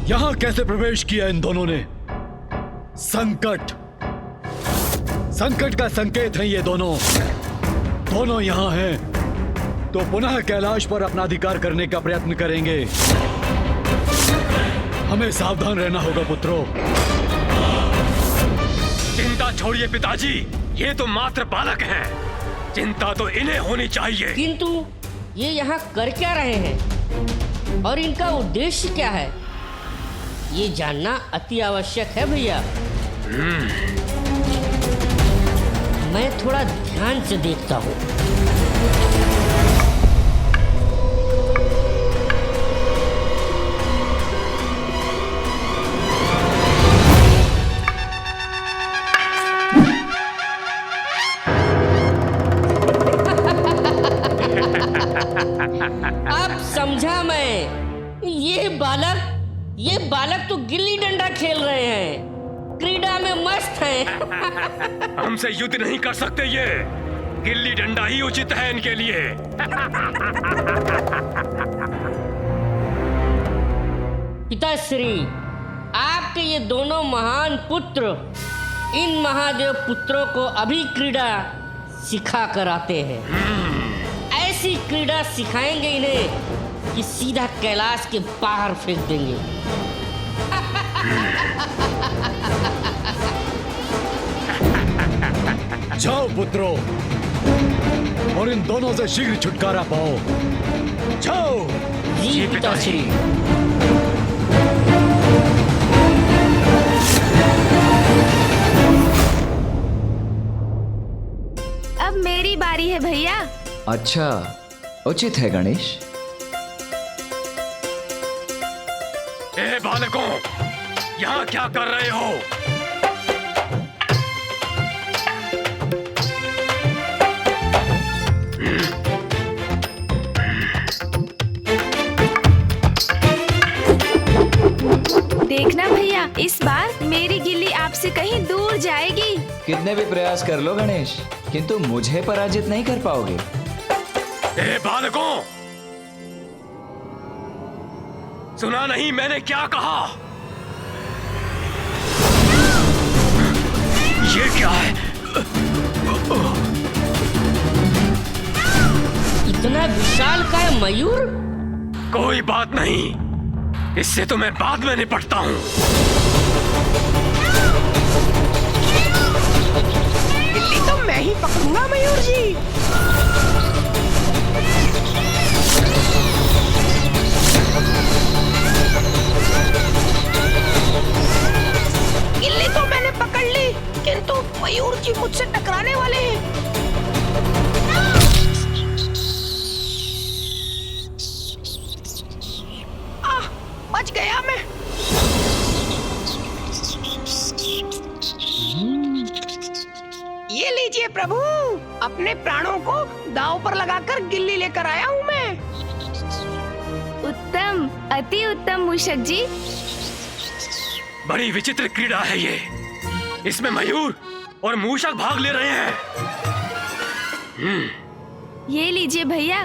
Speaker 9: यहाँ कैसे प्रवेश किया इन दोनों ने? संकट! संकट का संकेत हैं ये दोनों। दोनों यहाँ हैं तो पुनः कैलाश पर अपना अधिकार करने का प्रयत्न करेंगे। हमें सावधान रहना होगा पुत्रों।
Speaker 8: चिंता छोड़िए पिताजी, ये तो मात्र बालक हैं। चिंता तो इन्हें होनी चाहिए।
Speaker 13: किंतु ये यहाँ कर क्या रहे हैं और इनका उद्देश्य क्या है, ये जानना अति आवश्यक है भैया। मैं थोड़ा ध्यान से देखता हूँ। अब समझा मैं। ये बालक तो गिल्ली डंडा खेल रहे हैं, क्रीड़ा में मस्त हैं।
Speaker 8: हमसे युद्ध नहीं कर सकते ये, गिल्ली डंडा ही उचित है इनके लिए।
Speaker 13: पिताश्री, आपके ये दोनों महान पुत्र इन महादेव पुत्रों को अभी क्रीड़ा सिखा कर आते हैं। ऐसी क्रीड़ा सिखाएंगे इन्हें कि सीधा कैलाश के बाहर फेंक देंगे।
Speaker 9: जाओ पुत्रों और इन दोनों से शीघ्र छुटकारा पाओ। जाओ।
Speaker 13: जी पिताश्री।
Speaker 3: अब मेरी बारी है भैया।
Speaker 2: अच्छा, उचित है गणेश।
Speaker 8: ए बालकों, यहाँ क्या कर रहे हो?
Speaker 3: देखना भैया, इस बार मेरी गिल्ली आपसे कहीं दूर जाएगी।
Speaker 2: कितने भी प्रयास कर लो गणेश, किंतु मुझे पराजित नहीं कर पाओगे।
Speaker 8: ए बालकों, सुना नहीं मैंने क्या कहा? ये क्या है?
Speaker 13: इतना विशाल का है मयूर?
Speaker 8: कोई बात नहीं, इससे तो मैं बाद में निपटता हूँ।
Speaker 1: गिल्ली तो मैं ही पकड़ूंगा मयूर जी। गिल्ली तो मैंने पकड़ ली, किंतु मयूर जी मुझसे टकराने वाले हैं। बच गया मैं।
Speaker 15: ये लीजिए प्रभु, अपने प्राणों को दांव पर लगाकर गिल्ली लेकर आया हूँ मैं।
Speaker 3: उत्तम, अति उत्तम मूषक जी।
Speaker 8: बड़ी विचित्र क्रीड़ा है ये। इसमें मयूर और मूषक भाग ले रहे हैं।
Speaker 3: ये लीजिए भैया,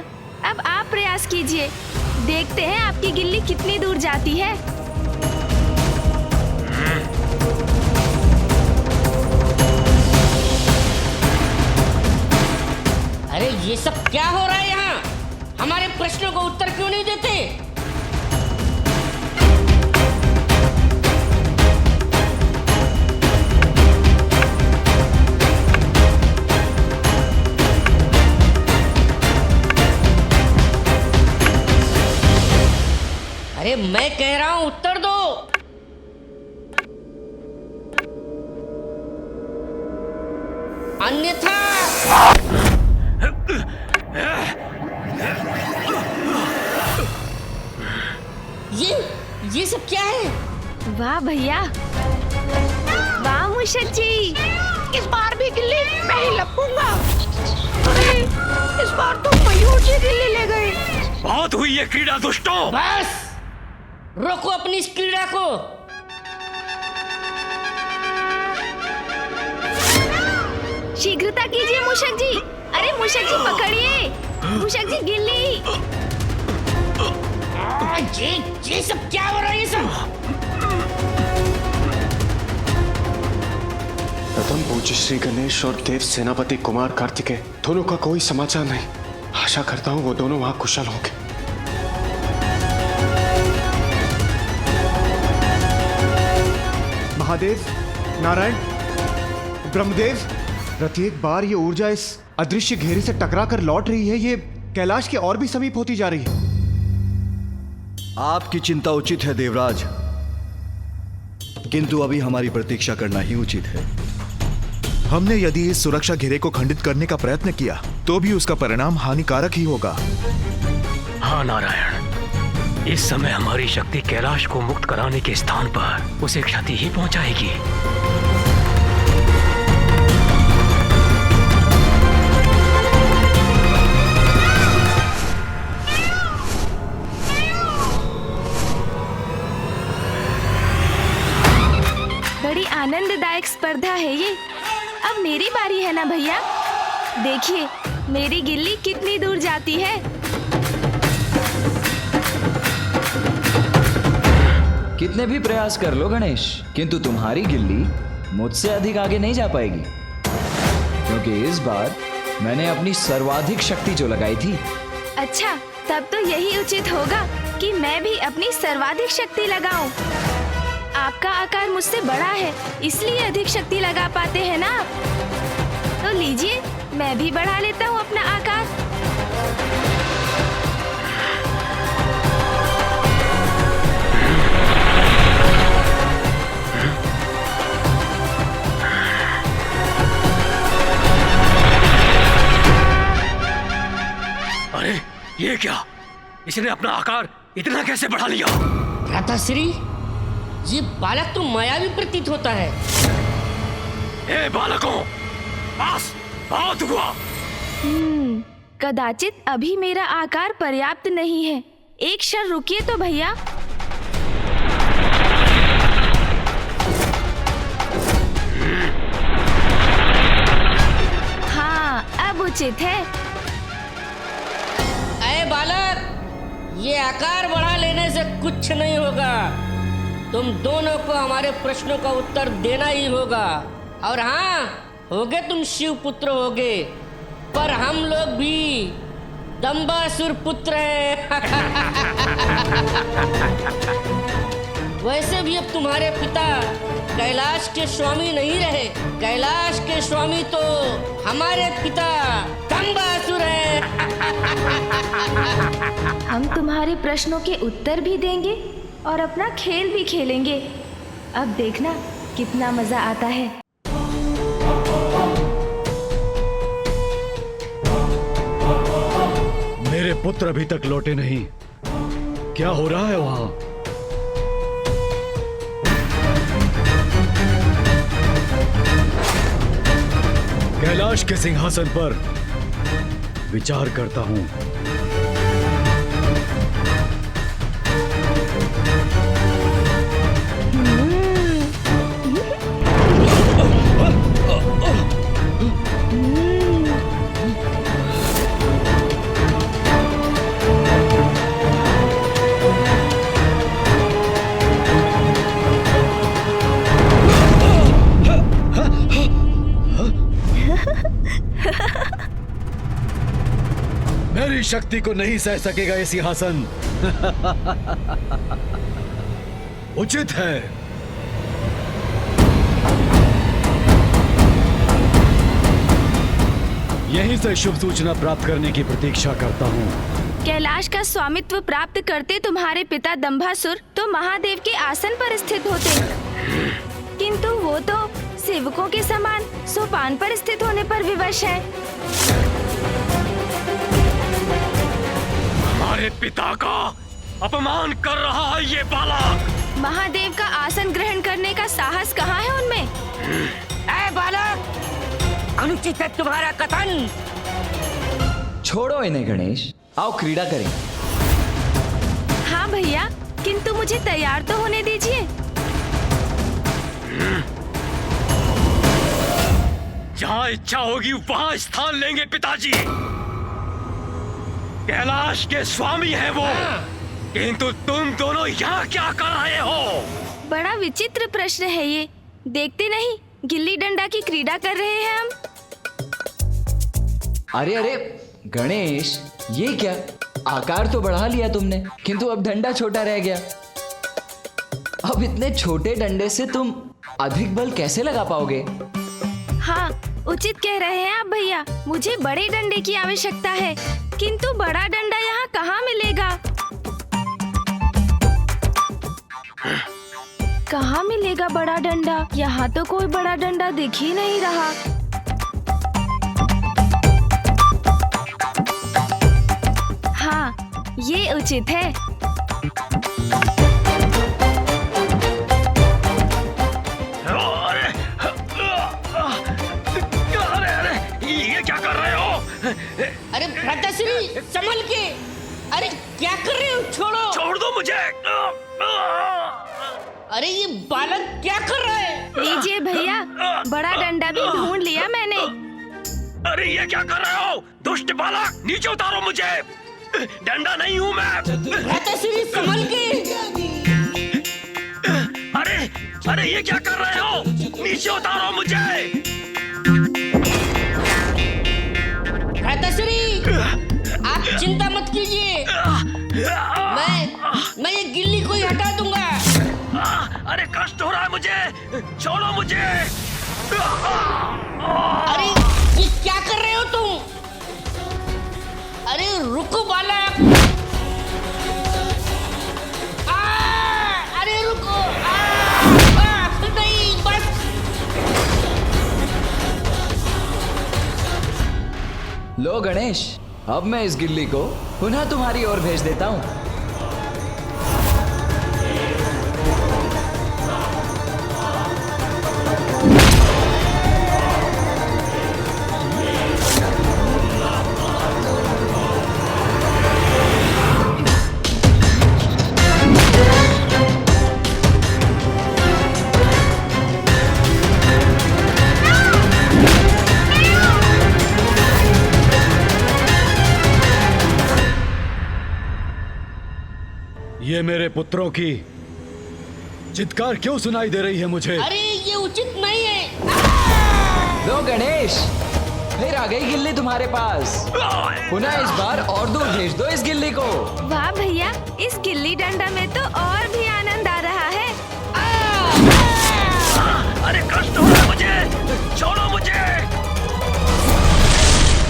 Speaker 3: अब आप प्रयास कीजिए, देखते हैं आपकी गिल्ली कितनी दूर जाती है।
Speaker 13: अरे ये सब क्या हो रहा है यहाँ? हमारे प्रश्नों को उत्तर क्यों नहीं देते? अरे मैं कह रहा हूं उत्तर दो। अन्यथा ये सब क्या है?
Speaker 3: वाह भैया, वाह मूषक जी।
Speaker 15: इस बार भी गिल्ली मैं ही लपूंगा। अरे इस बार तो मयूर जी गिल्ली ले गए।
Speaker 8: बहुत हुई ये क्रीड़ा दुष्टों।
Speaker 13: बस रोको अपनी इस क्रीड़ा को।
Speaker 3: शीघ्रता कीजिए मूषक जी। अरे मूषक जी पकड़िए, मूषक जी गिल्ली।
Speaker 13: ये सब क्या हो रहा है? ये सब
Speaker 16: प्रथम पूज्य श्री गणेश और देव सेनापति कुमार कार्तिकेय दोनों का कोई समाचार नहीं। आशा करता हूँ वो दोनों वहां कुशल होंगे।
Speaker 4: महादेव, नारायण, ब्रह्मदेव, प्रत्येक बार ये ऊर्जा इस अदृश्य घेरे से टकरा कर लौट रही है। ये कैलाश के और भी समीप होती जा रही है।
Speaker 2: आपकी चिंता उचित है देवराज, किंतु अभी हमारी प्रतीक्षा करना ही उचित है।
Speaker 10: हमने यदि इस सुरक्षा घेरे को खंडित करने का प्रयत्न किया तो भी उसका परिणाम हानिकारक ही होगा।
Speaker 8: हाँ नारायण, इस समय हमारी शक्ति कैलाश को मुक्त कराने के स्थान पर उसे क्षति ही पहुंचाएगी।
Speaker 3: बड़ी आनंददायक स्पर्धा है ये। अब मेरी बारी है ना भैया। देखिए मेरी गिल्ली कितनी दूर जाती है।
Speaker 2: कितने भी प्रयास कर लो गणेश, किंतु तुम्हारी गिल्ली मुझसे अधिक आगे नहीं जा पाएगी, क्योंकि इस बार मैंने अपनी सर्वाधिक शक्ति जो लगाई थी।
Speaker 3: अच्छा, तब तो यही उचित होगा कि मैं भी अपनी सर्वाधिक शक्ति लगाऊं। आपका आकार मुझसे बड़ा है, इसलिए अधिक शक्ति लगा पाते हैं ना आप। तो लीजिए, मैं भी बढ़ा लेता हूँ अपना आकार।
Speaker 8: अरे ये क्या? इसने अपना आकार इतना कैसे बढ़ा लिया?
Speaker 13: भ्राताश्री, ये बालक तो मायावी प्रतीत होता है।
Speaker 8: ए बालकों, पास आओ दुआ।
Speaker 3: कदाचित अभी मेरा आकार पर्याप्त नहीं है। एक क्षण रुकिए तो भैया। हाँ, अब उचित है।
Speaker 13: अरे बालक, ये आकार बढ़ा लेने से कुछ नहीं होगा। तुम दोनों को हमारे प्रश्नों का उत्तर देना ही होगा। और हाँ, होगे तुम शिव पुत्र होगे, पर हम लोग भी दंबासुर पुत्र हैं। वैसे भी अब तुम्हारे पिता कैलाश के स्वामी नहीं रहे। कैलाश के स्वामी तो हमारे पिता दंबासुर हैं।
Speaker 3: हम तुम्हारे प्रश्नों के उत्तर भी देंगे और अपना खेल भी खेलेंगे। अब देखना कितना मजा आता है।
Speaker 9: मेरे पुत्र अभी तक लौटे नहीं। क्या हो रहा है वहां? कैलाश के सिंहासन पर विचार करता हूं। मेरी शक्ति को नहीं सह सकेगा ये सिंहासन। उचित है। यहीं से शुभ सूचना प्राप्त करने की प्रतीक्षा करता हूँ।
Speaker 3: कैलाश का स्वामित्व प्राप्त करते तुम्हारे पिता दंभासुर तो महादेव के आसन पर स्थित होते, किंतु वो तो सेवकों के समान सोपान पर स्थित होने पर विवश है।
Speaker 8: हमारे पिता का अपमान कर रहा है ये बालक।
Speaker 3: महादेव का आसन ग्रहण करने का साहस कहाँ है उनमें?
Speaker 13: ऐ बालक, अनुचित है तुम्हारा कथन।
Speaker 2: छोड़ो इन्हें गणेश, आओ क्रीड़ा करें।
Speaker 3: हाँ भैया, किंतु मुझे तैयार तो होने दीजिए।
Speaker 8: जहाँ इच्छा होगी वहाँ स्थान लेंगे पिताजी। कैलाश के स्वामी है वो, किंतु तुम दोनों यहाँ क्या कर रहे हो?
Speaker 3: बड़ा विचित्र प्रश्न है ये। देखते नहीं गिल्ली डंडा की क्रीड़ा कर रहे हैं हम।
Speaker 2: अरे अरे गणेश, ये क्या? आकार तो बढ़ा लिया तुमने, किंतु अब डंडा छोटा रह गया। अब इतने छोटे डंडे से तुम अधिक बल कैसे लगा पाओगे?
Speaker 3: हाँ, उचित कह रहे हैं आप भैया। मुझे बड़े डंडे की आवश्यकता है, किंतु बड़ा डंडा यहाँ कहाँ मिलेगा? कहाँ मिलेगा बड़ा डंडा? यहाँ तो कोई बड़ा डंडा दिख ही नहीं रहा। हाँ, ये उचित है।
Speaker 8: ये क्या कर रहे हो?
Speaker 13: अरे भ्राताश्री, संभल के। अरे क्या कर रहे हो? छोड़ो।
Speaker 8: छोड़ दो मुझे।
Speaker 13: अरे ये बालक क्या कर रहा है?
Speaker 3: लीजिए भैया, बड़ा डंडा भी ढूंढ लिया मैंने।
Speaker 8: अरे ये क्या कर रहे हो? दुष्ट बालक, नीचे उतारो मुझे। डंडा नहीं हूँ मैं।
Speaker 13: भ्राताश्री, संभल के।
Speaker 8: अरे ये क्या कर रहे हो? नीचे उतारो मुझे।
Speaker 13: भ्राताश्री, आप चिंता मत कीजिए। मैं ये गिल्ली को ही हटा दूंगा।
Speaker 8: अरे कष्ट हो रहा है मुझे, छोड़ो मुझे।
Speaker 13: अरे ये क्या कर रहे हो तुम? अरे रुको बालक। अरे रुको। नहीं, बस।
Speaker 2: लो गणेश, अब मैं इस गिल्ली को पुनः तुम्हारी ओर भेज देता हूँ।
Speaker 9: ये मेरे पुत्रों की चित्कार क्यों सुनाई दे रही है मुझे?
Speaker 13: अरे ये उचित नहीं है।
Speaker 2: लो गणेश, फिर आ गई गिल्ली तुम्हारे पास। पुनः इस बार और दूर भेज दो इस गिल्ली को।
Speaker 3: वाह भैया, इस गिल्ली डंडा में तो और भी आनंद आ रहा है।
Speaker 8: अरे कष्ट हो रहा है मुझे, छोड़ो मुझे।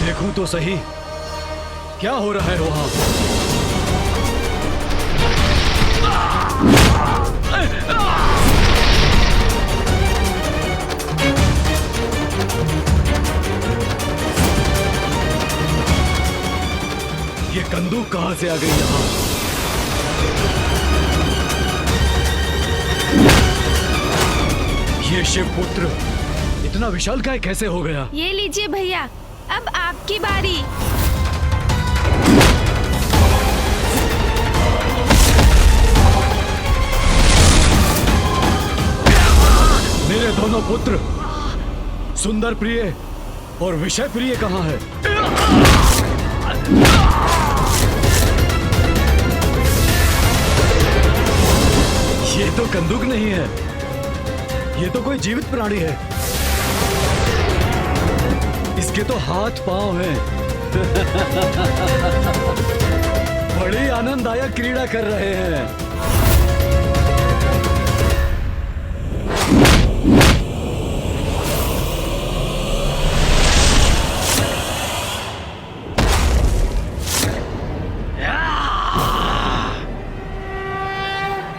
Speaker 9: देखूं तो सही क्या हो रहा है वहाँ। ये कंदूक कहाँ से आ गई यहाँ? ये शिवपुत्र इतना विशालकाय कैसे हो गया?
Speaker 3: ये लीजिए भैया, अब आपकी बारी।
Speaker 9: मेरे दोनों पुत्र सुंदर प्रिय और विषय प्रिय कहाँ है? ये तो कंदूक नहीं है, ये तो कोई जीवित प्राणी है। इसके तो हाथ पांव हैं। बड़ी आनंददायक क्रीड़ा कर रहे हैं।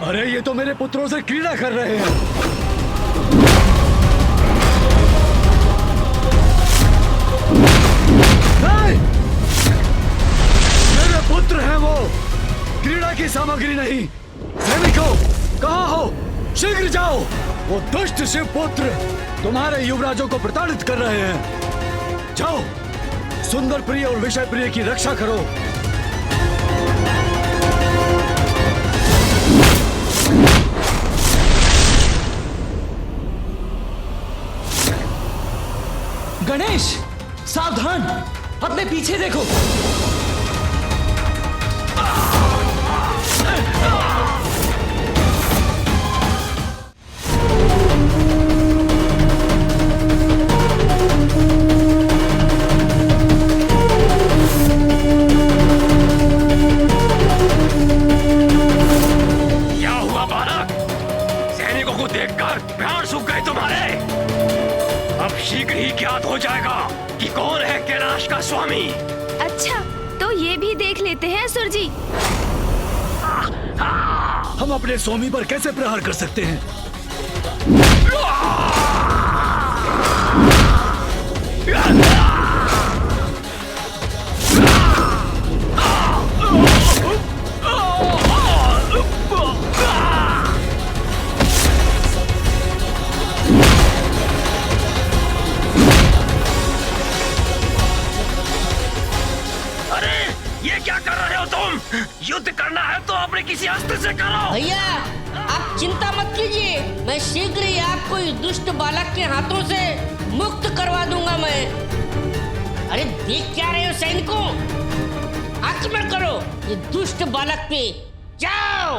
Speaker 9: अरे ये तो मेरे पुत्रों से क्रीड़ा कर रहे हैं। नहीं! मेरे पुत्र हैं वो, क्रीड़ा की सामग्री नहीं। सैनिकों, कहाँ हो? शीघ्र जाओ। वो दुष्ट शिव पुत्र तुम्हारे युवराजों को प्रताड़ित कर रहे हैं। जाओ, सुंदर प्रिय और विषय प्रिय की रक्षा करो।
Speaker 17: गणेश, सावधान, अपने पीछे देखो।
Speaker 8: क्या हुआ बालक? सैनिकों को देखकर प्राण सूख गए तुम्हारे। अब शीघ्र ही ज्ञात हो जाएगा कि कौन है कैलाश का स्वामी।
Speaker 3: अच्छा, तो ये भी देख लेते हैं असुर जी।
Speaker 9: हम अपने स्वामी पर कैसे प्रहार कर सकते हैं?
Speaker 8: युद्ध करना है तो अपने किसी अस्त्र से करो।
Speaker 13: भैया, आप चिंता मत कीजिए, मैं शीघ्र ही आपको इस दुष्ट बालक के हाथों से मुक्त करवा दूंगा मैं। अरे देख क्या रहे हो सैनिकों, आक्रमण करो ये दुष्ट बालक पे, जाओ।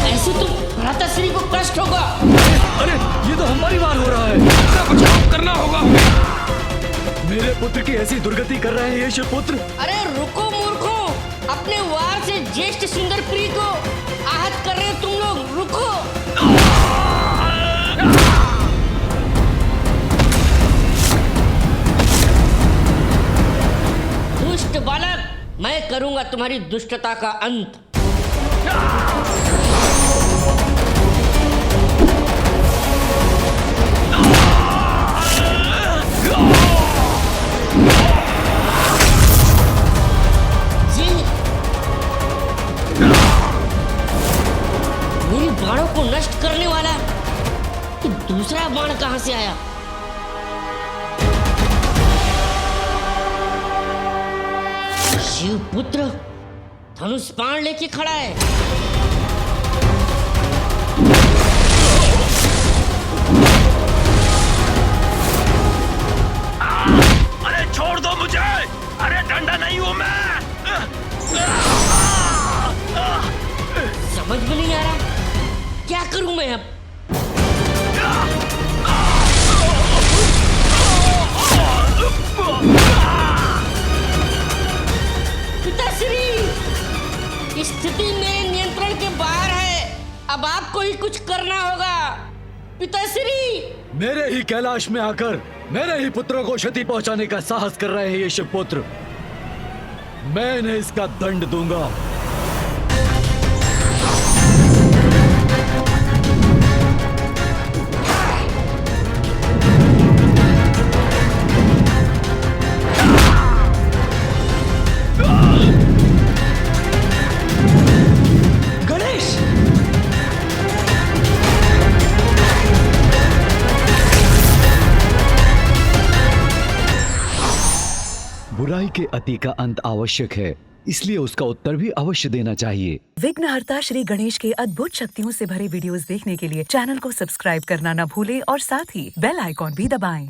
Speaker 13: ऐसे तो भ्राताश्री को कष्ट होगा।
Speaker 9: अरे ये तो हमारी बार हो रहा है,
Speaker 8: बचाव करना होगा।
Speaker 9: मेरे पुत्र की ऐसी दुर्गति कर रहे हैं ये शिवपुत्र।
Speaker 13: अरे रुको मूर्खों, अपने वार से ज्येष्ठ सुंदर प्रिय को आहत कर रहे हो तुम लोग, रुको। दुष्ट बालक, मैं करूंगा तुम्हारी दुष्टता का अंत। मेरी बाणों को नष्ट करने वाला ये दूसरा बाण कहां से आया? शिवपुत्र धनुष बाण लेके खड़ा है।
Speaker 8: अरे छोड़ दो मुझे, अरे डंडा नहीं हूं मैं।
Speaker 13: समझ में नहीं आ रहा क्या करूं मैं अब। पिताश्री, स्थिति मेरे नियंत्रण के बाहर है, अब आपको ही कुछ करना होगा। पिताश्री,
Speaker 9: मेरे ही कैलाश में आकर मेरे ही पुत्रों को क्षति पहुंचाने का साहस कर रहे हैं ये शिवपुत्र। मैं इन्हें इसका दंड दूंगा।
Speaker 18: के अति का अंत आवश्यक है, इसलिए उसका उत्तर भी अवश्य देना चाहिए।
Speaker 19: विघ्नहर्ता श्री गणेश के अद्भुत शक्तियों से भरे वीडियोस देखने के लिए चैनल को सब्सक्राइब करना न भूलें और साथ ही बेल आइकॉन भी दबाएं।